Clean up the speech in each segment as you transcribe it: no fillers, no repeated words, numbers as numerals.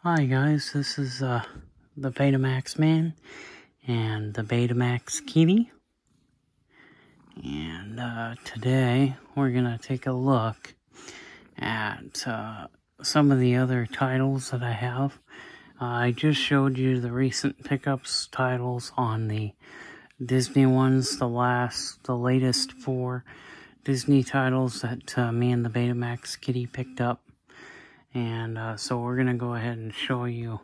Hi guys, this is the Betamax Man and the Betamax Kitty, and today we're gonna take a look at some of the other titles that I have. I just showed you the recent pickups titles on the Disney ones, the latest 4 Disney titles that me and the Betamax Kitty picked up. And so we're going to go ahead and show you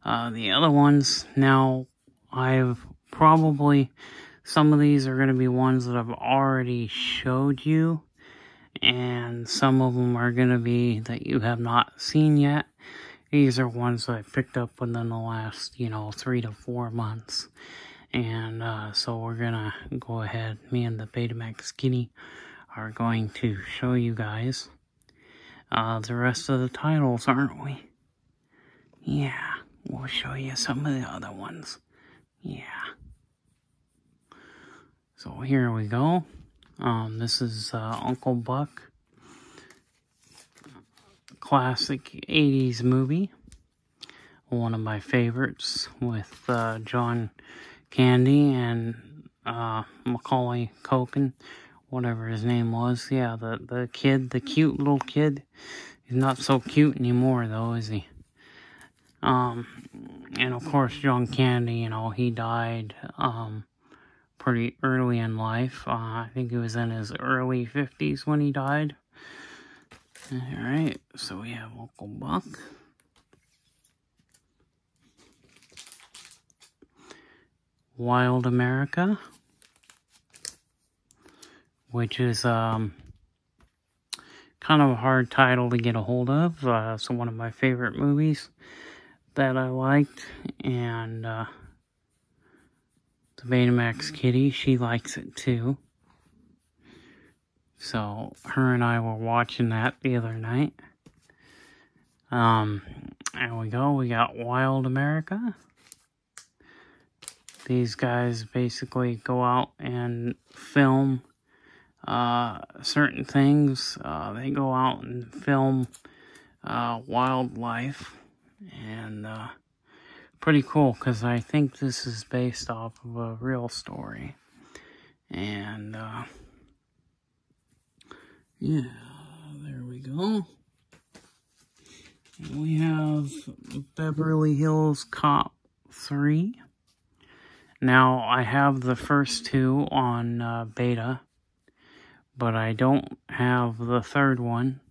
the other ones. Now, some of these are going to be ones that I've already showed you. And some of them are going to be that you have not seen yet. These are ones that I picked up within the last, 3 to 4 months. And so we're going to go ahead, me and the Betamax Kitty are going to show you guys the rest of the titles, aren't we? Yeah, we'll show you some of the other ones. Yeah. So here we go. This is Uncle Buck. Classic 80s movie. One of my favorites with John Candy and Macaulay Culkin. Whatever his name was. Yeah, the kid, the cute little kid. He's not so cute anymore, though, is he? And of course, John Candy, he died, pretty early in life. I think he was in his early 50s when he died. Alright, so we have Uncle Buck. Wild America, which is kind of a hard title to get a hold of. It's one of my favorite movies that I liked, and the Betamax Kitty, she likes it too. So her and I were watching that the other night. There we go. We got Wild America. These guys basically go out and film certain things. They go out and film wildlife, and pretty cool because I think this is based off of a real story. And yeah, there we go. And we have Beverly Hills Cop 3. Now, I have the first 2 on beta, but I don't have the third one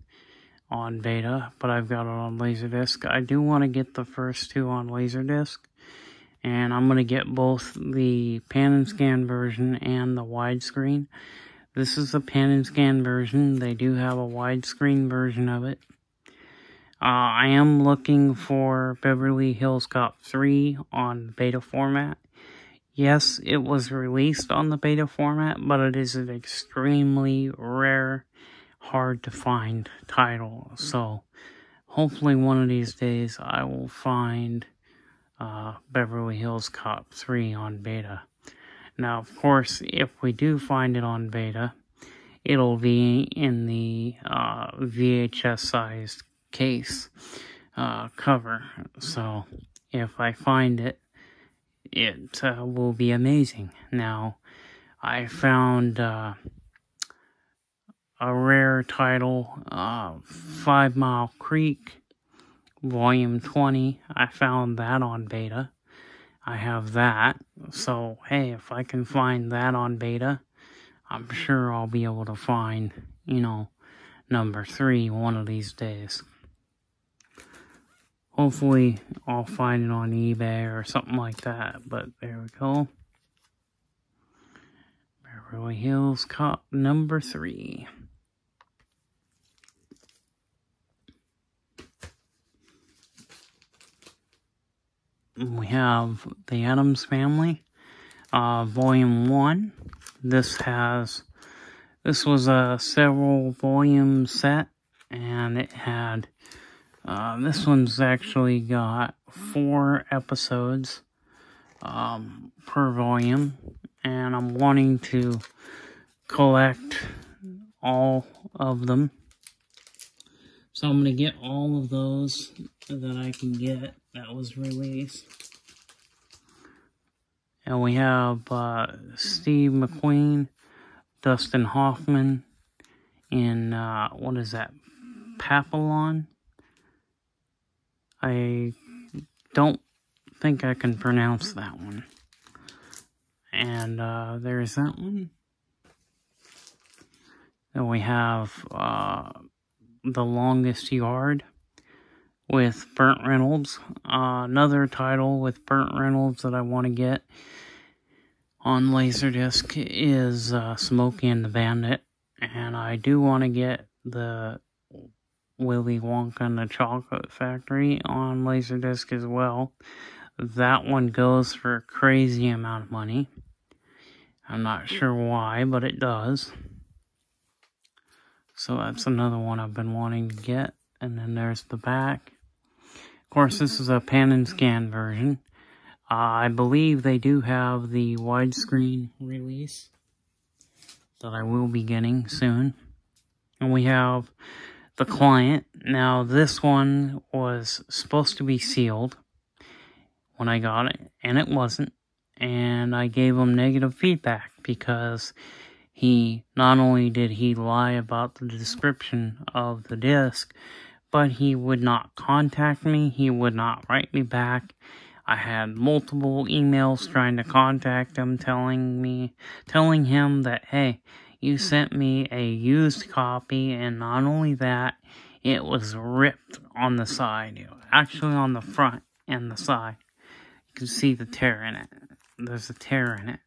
on beta, but I've got it on LaserDisc. I do want to get the first 2 on LaserDisc, and I'm going to get both the pan and scan version and the widescreen. This is the pan and scan version. They do have a widescreen version of it. I am looking for Beverly Hills Cop 3 on beta format. Yes, it was released on the beta format, but it is an extremely rare, hard to find title. So, hopefully one of these days I will find Beverly Hills Cop 3 on beta. Now, of course, if we do find it on beta, it'll be in the VHS-sized case cover. So, if I find it, it will be amazing. Now, I found a rare title, 5 Mile Creek, Volume 20. I found that on beta. I have that. So, hey, if I can find that on beta, I'm sure I'll be able to find, number 3 one of these days. Hopefully, I'll find it on eBay or something like that. But there we go. Beverly Hills Cop number 3. We have The Addams Family, Volume 1. This was a several volume set, and it had, this one's actually got 4 episodes per volume, and I'm wanting to collect all of them. So I'm going to get all of those that I can get that was released. And we have Steve McQueen, Dustin Hoffman in, what is that, Papillon? I don't think I can pronounce that one. And there's that one. Then we have The Longest Yard with Burt Reynolds. Another title with Burt Reynolds that I want to get on LaserDisc is Smokey and the Bandit. And I do want to get the Willy Wonka and the Chocolate Factory on LaserDisc as well. That one goes for a crazy amount of money. I'm not sure why, but it does. So that's another one I've been wanting to get. And then there's the back. Of course, this is a pan and scan version. I believe they do have the widescreen release that I will be getting soon. And we have the client. Now, this one was supposed to be sealed when I got it, and it wasn't. And I gave him negative feedback because he, not only did he lie about the description of the disc, but he would not contact me, he would not write me back. I had multiple emails trying to contact him, telling him that, hey, you sent me a used copy, and not only that, it was ripped on the side, actually on the front and the side. You can see the tear in it. There's a tear in it.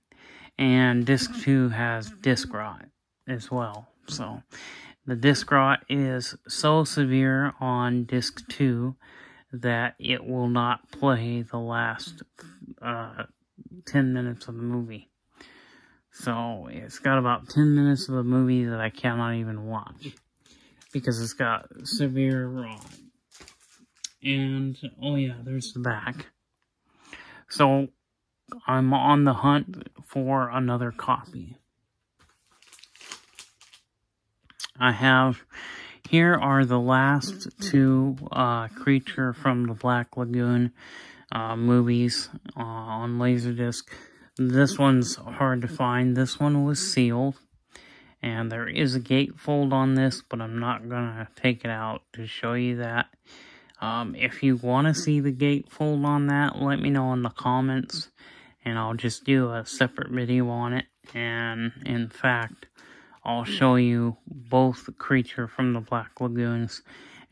And disc 2 has disc rot as well. So the disc rot is so severe on disc 2 that it will not play the last 10 minutes of the movie. So it's got about 10 minutes of the movie that I cannot even watch because it's got severe rot. And oh yeah, there's the back. So I'm on the hunt for another copy. Here are the last two Creature from the Black Lagoon movies on LaserDisc. This one's hard to find. This one was sealed. And there is a gatefold on this, but I'm not going to take it out to show you that. If you want to see the gatefold on that, let me know in the comments. And I'll just do a separate video on it. And in fact, I'll show you both Creature from the Black Lagoons.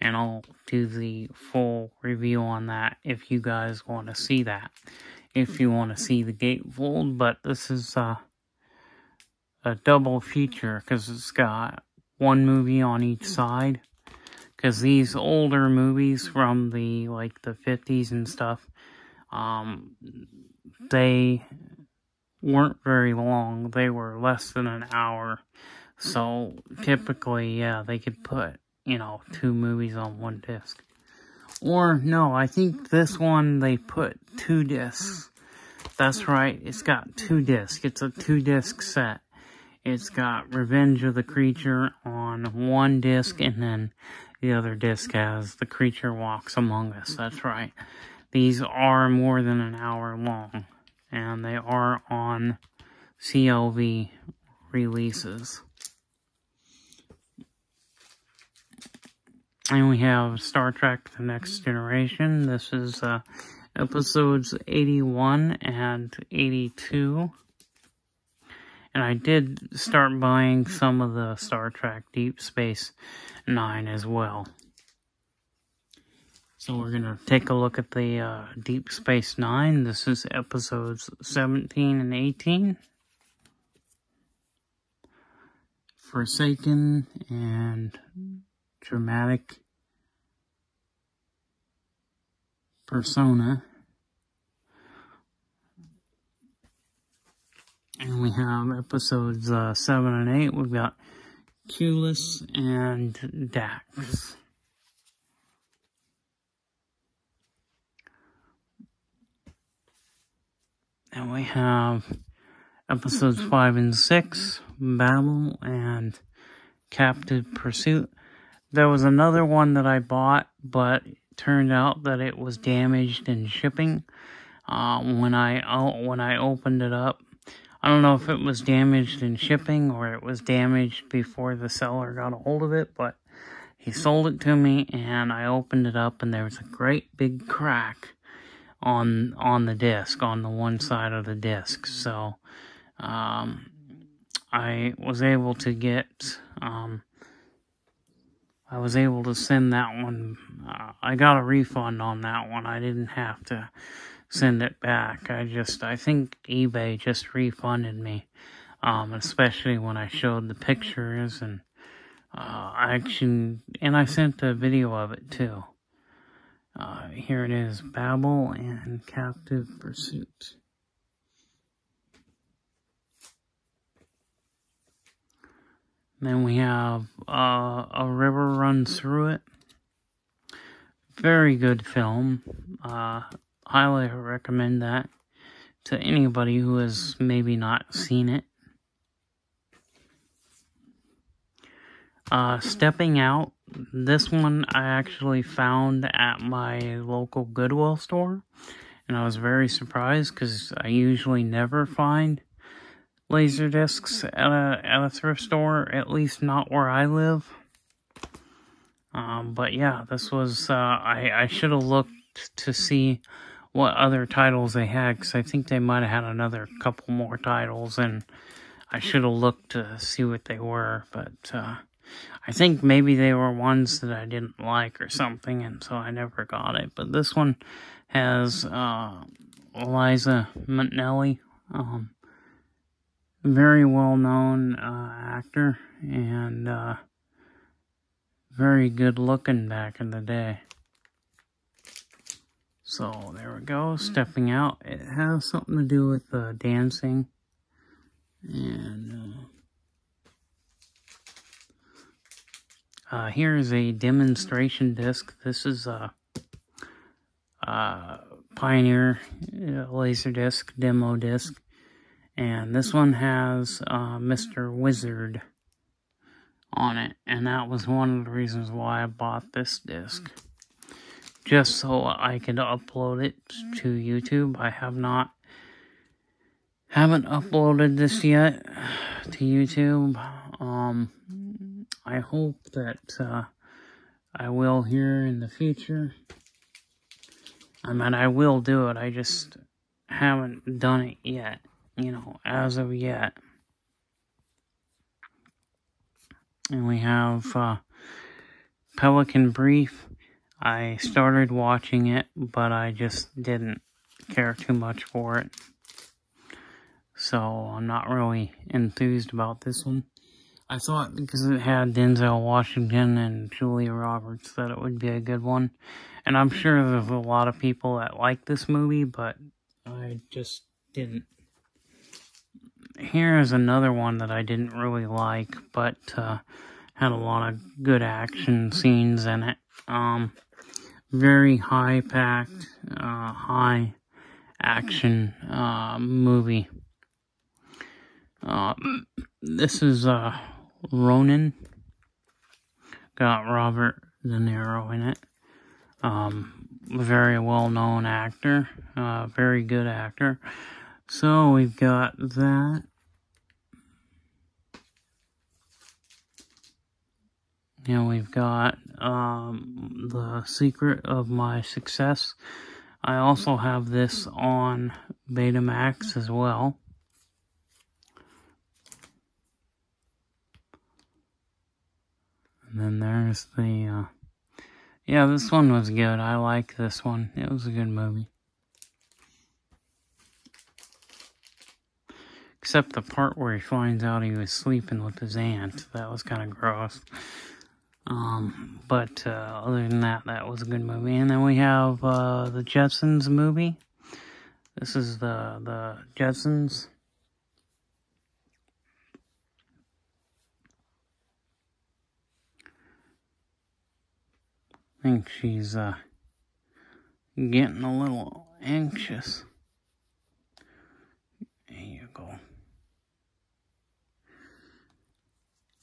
And I'll do the full review on that if you guys want to see that. If you want to see the gatefold. But this is a double feature because it's got one movie on each side. Because these older movies from the 50s and stuff, they weren't very long. They were less than an hour. So typically, yeah, they could put, 2 movies on one disc. Or, no, I think this one they put 2 discs. That's right, it's got 2 discs. It's a 2-disc set. It's got Revenge of the Creature on one disc, and then the other disc has The Creature Walks Among Us. That's right. These are more than an hour long, and they are on CLV releases. And we have Star Trek The Next Generation. This is episodes 81 and 82. And I did start buying some of the Star Trek Deep Space Nine as well. So we're going to take a look at the Deep Space Nine. This is episodes 17 and 18. Forsaken and Dramatic Persona. And we have episodes 7 and 8. We've got Culus and Dax. And we have episodes 5 and 6, Battle and Captive Pursuit. There was another one that I bought, but turned out that it was damaged in shipping. When I opened it up, I don't know if it was damaged in shipping or it was damaged before the seller got a hold of it, but he sold it to me, and I opened it up, and there was a great big crack on the disc, on the one side of the disc. So I was able to get I was able to send that one. I got a refund on that one. I didn't have to send it back. I think eBay just refunded me, especially when I showed the pictures, and I sent a video of it too. Here it is, Babel and Captive Pursuit. Then we have A River Runs Through It. Very good film. Highly recommend that to anybody who has maybe not seen it. Stepping Out. This one I actually found at my local Goodwill store, and I was very surprised because I usually never find LaserDiscs at a thrift store, at least not where I live. But yeah, this was, I should have looked to see what other titles they had, because I think they might have had another couple more titles, and I should have looked to see what they were, but I think maybe they were ones that I didn't like or something, and so I never got it. But this one has Liza Minnelli, very well-known actor, and very good-looking back in the day. So, there we go, Stepping Out. It has something to do with dancing, and here's a demonstration disc. This is a Pioneer LaserDisc demo disc. And this one has Mr. Wizard on it. And that was one of the reasons why I bought this disc. Just so I could upload it to YouTube. I haven't uploaded this yet to YouTube. I hope that I will here in the future. I mean, I will do it. I just haven't done it yet. You know, as of yet. And we have Pelican Brief. I started watching it, but I just didn't care too much for it. So I'm not really enthused about this one. I thought because it had Denzel Washington and Julia Roberts that it would be a good one. And I'm sure there's a lot of people that like this movie, but I just didn't. Here's another one that I didn't really like, but had a lot of good action scenes in it. Very high-packed, high action movie. This is Ronin. Got Robert De Niro in it. Very well-known actor. Very good actor. So we've got that. And we've got The Secret of My Success. I also have this on Betamax as well. And then there's the, yeah, this one was good. I like this one. It was a good movie. Except the part where he finds out he was sleeping with his aunt. That was kind of gross. But other than that, that was a good movie. And then we have the Jetsons movie. This is the Jetsons. I think she's getting a little anxious. There you go.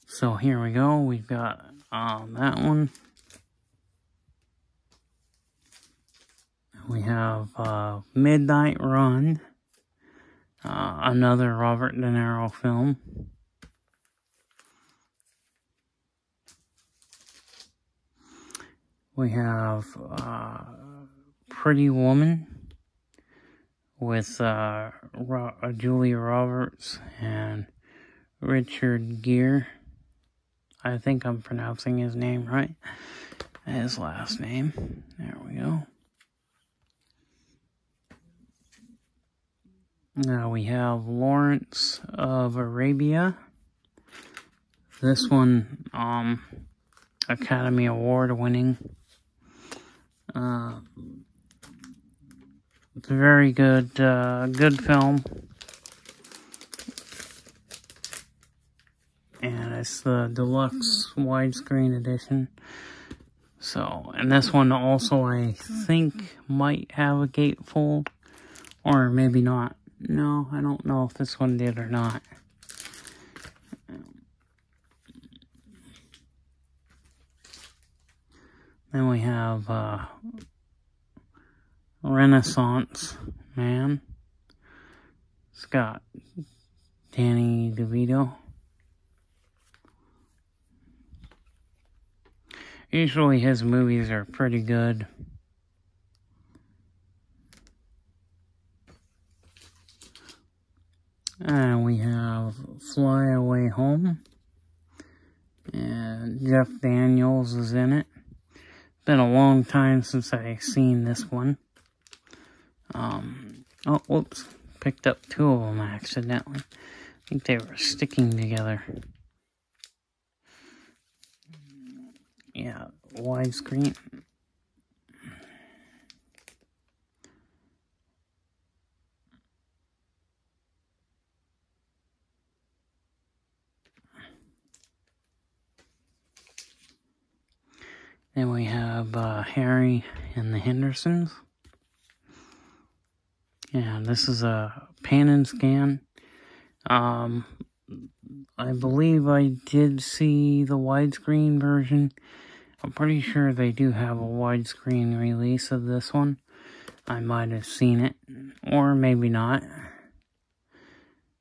So here we go. We've got that one. We have Midnight Run, another Robert De Niro film. We have Pretty Woman with Julia Roberts and Richard Gere. I think I'm pronouncing his name right. His last name. There we go. Now we have Lawrence of Arabia. This one, Academy Award winning. It's a very good, good film. And it's the deluxe widescreen edition. So, and this one also, I think, might have a gatefold. Or maybe not. No, I don't know if this one did or not. Then we have Renaissance Man. It's got Danny DeVito. Usually his movies are pretty good. And we have Fly Away Home. And Jeff Daniels is in it. Been a long time since I've seen this one. Oh, whoops. Picked up two of them accidentally. I think they were sticking together. Yeah, widescreen. Then we have Harry and the Hendersons. And this is a pan and scan. I believe I did see the widescreen version. I'm pretty sure they do have a widescreen release of this one. I might have seen it, or maybe not.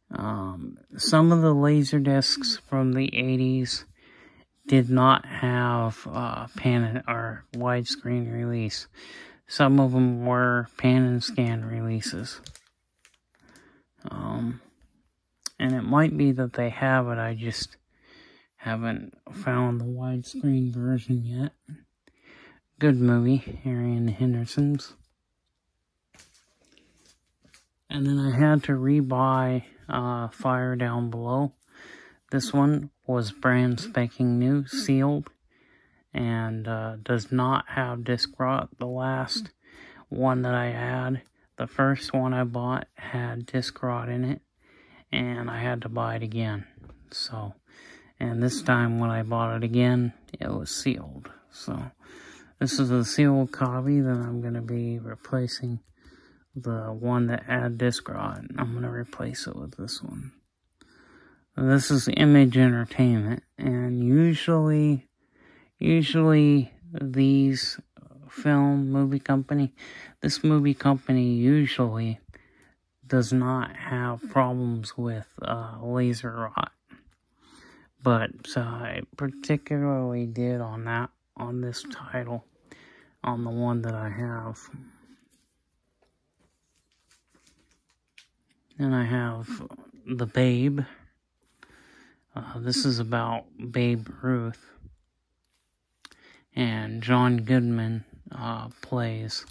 Some of the LaserDiscs from the 80s did not have pan or widescreen release. Some of them were pan and scan releases. And it might be that they have it, I just haven't found the widescreen version yet. Good movie, Harry and the Hendersons. And then I had to rebuy Fire Down Below. This one was brand spanking new, sealed, and does not have disc rot. The last one that I had, the first one I bought, had disc rot in it, and I had to buy it again. So, and this time when I bought it again, it was sealed. So, this is a sealed copy that I'm going to be replacing the one that had disc rot. I'm going to replace it with this one. This is Image Entertainment, and usually these movie company usually does not have problems with laser rot, but I particularly did on this title, on the one that I have. Then I have The Babe. This is about Babe Ruth, and John Goodman plays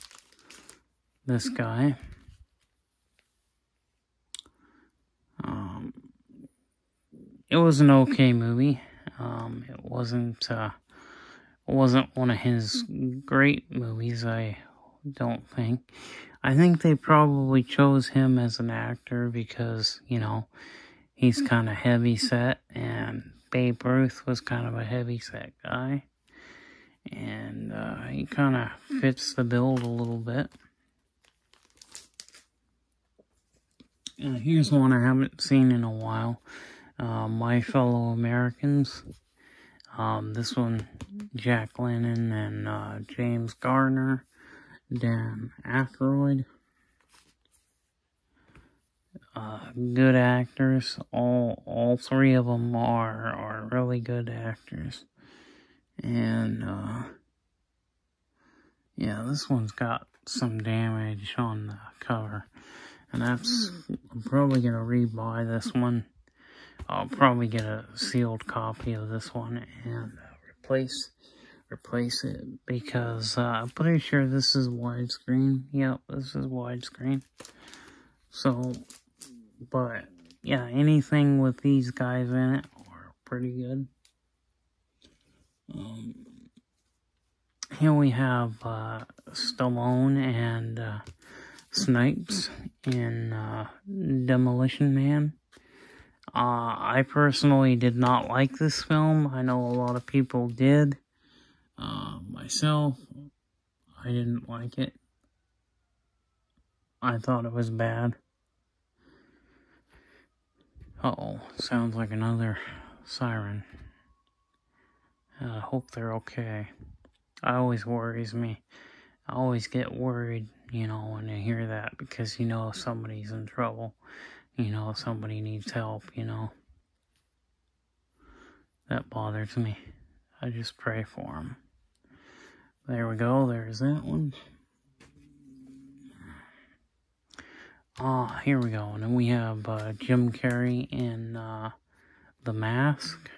this guy. It was an okay movie. It wasn't one of his great movies, I don't think. I think they probably chose him as an actor because, you know, he's kind of heavy set, and Babe Ruth was kind of a heavy set guy. And he kind of fits the build a little bit. Here's one I haven't seen in a while. My Fellow Americans. This one, Jack Lemmon and James Garner Dan Aykroyd. Good actors. All three of them are really good actors. And, yeah, this one's got some damage on the cover. And I'm probably going to rebuy this one. I'll probably get a sealed copy of this one and replace it, because I'm pretty sure this is widescreen. Yep, this is widescreen. So, but yeah, anything with these guys in it are pretty good. Here we have Stallone and Snipes in Demolition Man. I personally did not like this film. I know a lot of people did. Myself, I didn't like it. I thought it was bad. Uh-oh, sounds like another siren. I hope they're okay. It always worries me. I always get worried, you know, when I hear that, because you know somebody's in trouble. You know, somebody needs help, you know. That bothers me. I just pray for them. There we go, there's that one. Here we go. And then we have Jim Carrey in The Mask.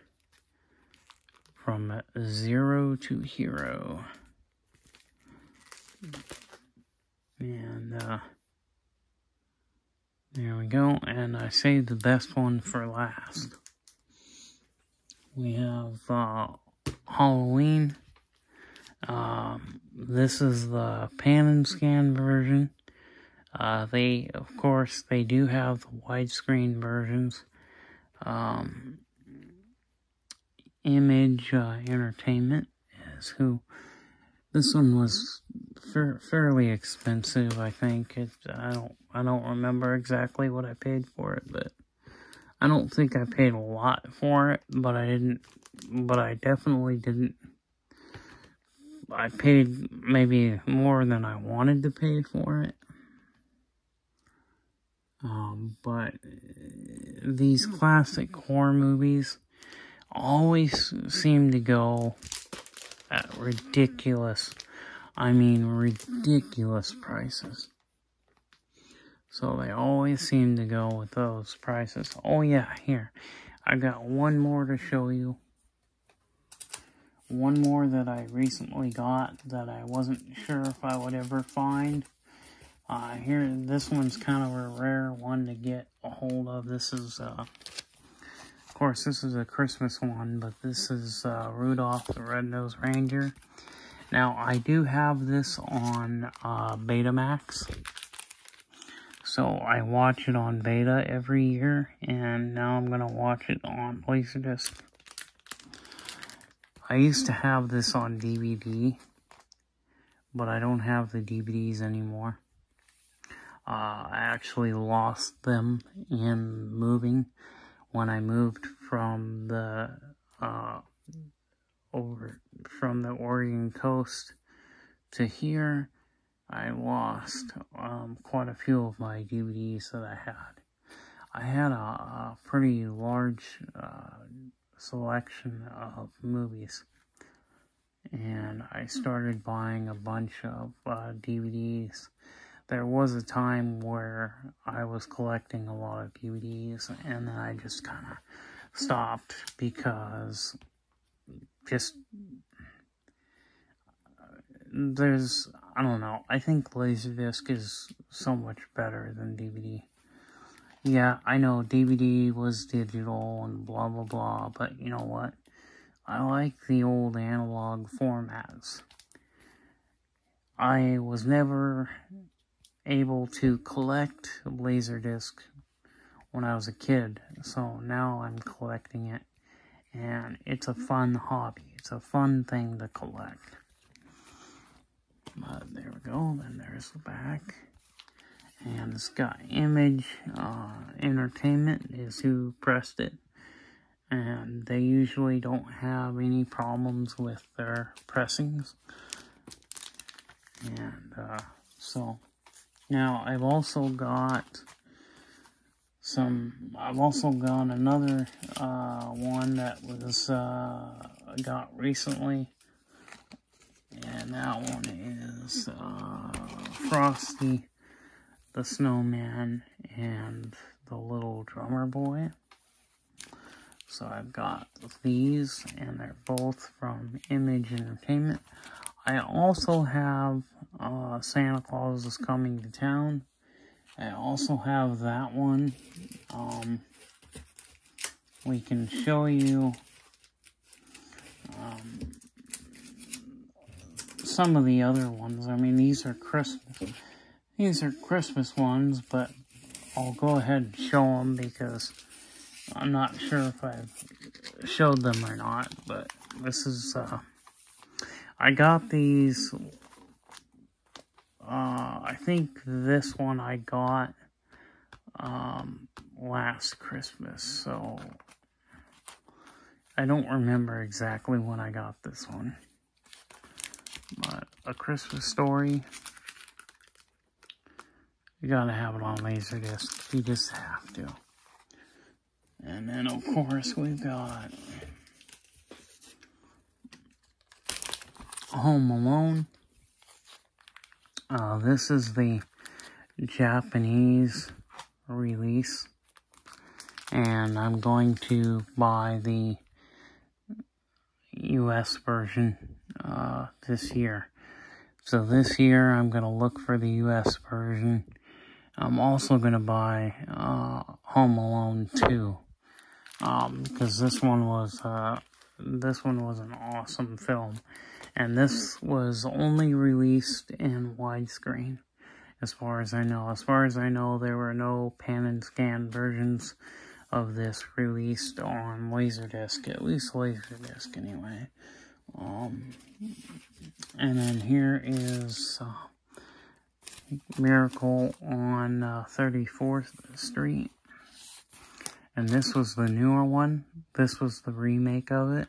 From Zero to Hero. And there we go. And I saved the best one for last. We have Halloween. This is the pan and scan version. Of course, they do have the widescreen versions. Image Entertainment is who. This one was fairly expensive, I think. I don't remember exactly what I paid for it, but I don't think I paid a lot for it, but I definitely didn't. I paid maybe more than I wanted to pay for it. But these classic horror movies always seem to go at ridiculous prices. So they always seem to go with those prices. Oh yeah, here. I got one more to show you. One more that I recently got that I wasn't sure if I would ever find. Here, this one's kind of a rare one to get a hold of. This is, of course, this is a Christmas one, but this is Rudolph the Red-Nosed Reindeer. Now, I do have this on Betamax. So, I watch it on Beta every year, and now I'm going to watch it on LaserDisc. I used to have this on DVD, but I don't have the DVDs anymore. I actually lost them in moving. When I moved from the from the Oregon coast to here, I lost quite a few of my DVDs that I had. I had a pretty large selection of movies, and I started buying a bunch of DVDs. There was a time where I was collecting a lot of DVDs, and then I just kind of stopped because I don't know, I think LaserDisc is so much better than DVD. Yeah, I know DVD was digital and blah blah blah, but you know what? I like the old analog formats. I was never able to collect LaserDisc when I was a kid, so now I'm collecting it, and it's a fun hobby. It's a fun thing to collect. But there we go, then there's the back. And it's got Image Entertainment is who pressed it. And they usually don't have any problems with their pressings. And so now I've also got another one that was got recently, and that one is Frosty the Snowman and the Little Drummer Boy. So I've got these, and they're both from Image Entertainment. I also have Santa Claus is Coming to Town. I also have that one. We can show you some of the other ones. I mean, these are Christmas ones, but I'll go ahead and show them because I'm not sure if I've showed them or not. But this is I got these. I think this one I got last Christmas, so I don't remember exactly when I got this one. But A Christmas Story, you gotta have it on LaserDisc. You just have to. And then, of course, we've got Home Alone. This is the Japanese release, and I'm going to buy the US version this year. So this year I'm going to look for the US version. I'm also going to buy Home Alone 2, because this one was an awesome film. And this was only released in widescreen, as far as I know. As far as I know, there were no pan and scan versions of this released on LaserDisc, at least LaserDisc anyway. And then here is Miracle on 34th Street. And this was the newer one. This was the remake of it.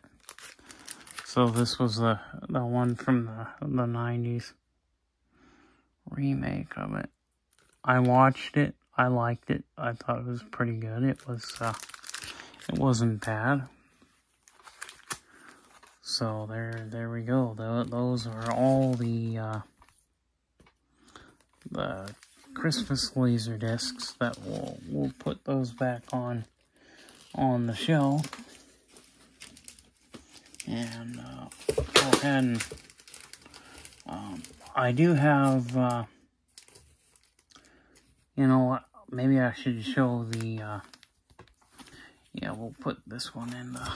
So this was the one from the 90s remake of it. I watched it. I liked it. I thought it was pretty good. It wasn't bad. So there we go. Those are all the Christmas LaserDiscs that we'll put those back on the shelf. And go ahead and I do have, you know what, maybe I should show the, yeah, we'll put this one in the,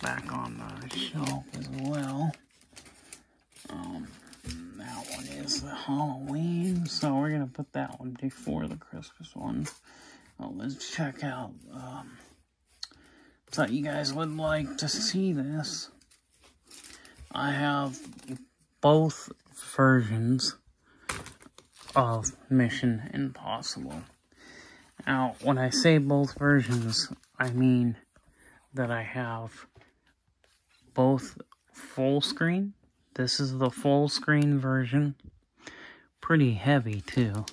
back on the shelf as well. That one is the Halloween, so we're going to put that one before the Christmas one. Well, let's check out, thought you guys would like to see this. I have both versions of Mission Impossible. Now, when I say both versions, I mean that I have both full screen. This is the full screen version. Pretty heavy, too.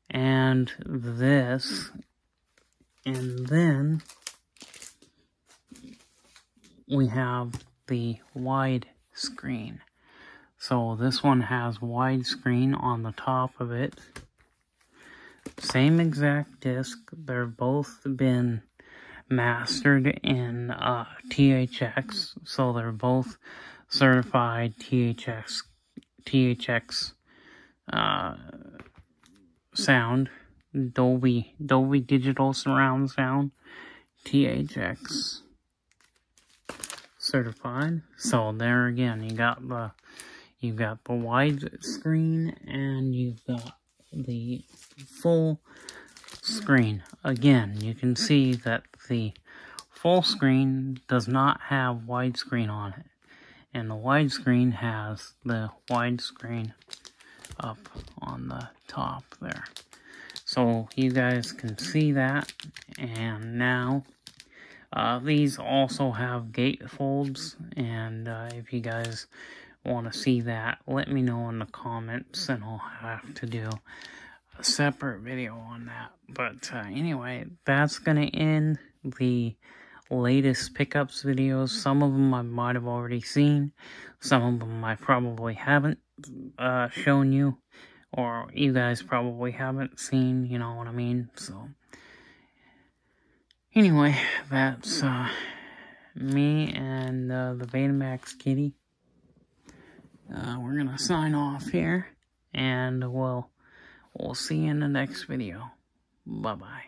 And this. And then we have the wide screen. So this one has widescreen on the top of it. Same exact disc. They're both been mastered in THX. So they're both certified THX sound. Dolby Digital Surround Sound. THX certified. So there again, you've got the wide screen and you've got the full screen. Again, you can see that the full screen does not have widescreen on it, and the widescreen has the widescreen up on the top there. So you guys can see that. And now these also have gatefolds, and if you guys want to see that, let me know in the comments, and I'll have to do a separate video on that. But anyway, that's going to end the latest pickups videos. Some of them I might have already seen. Some of them I probably haven't shown you. Or you guys probably haven't seen, you know what I mean? So, anyway, that's me and the Betamax kitty. We're going to sign off here. And we'll see you in the next video. Bye-bye.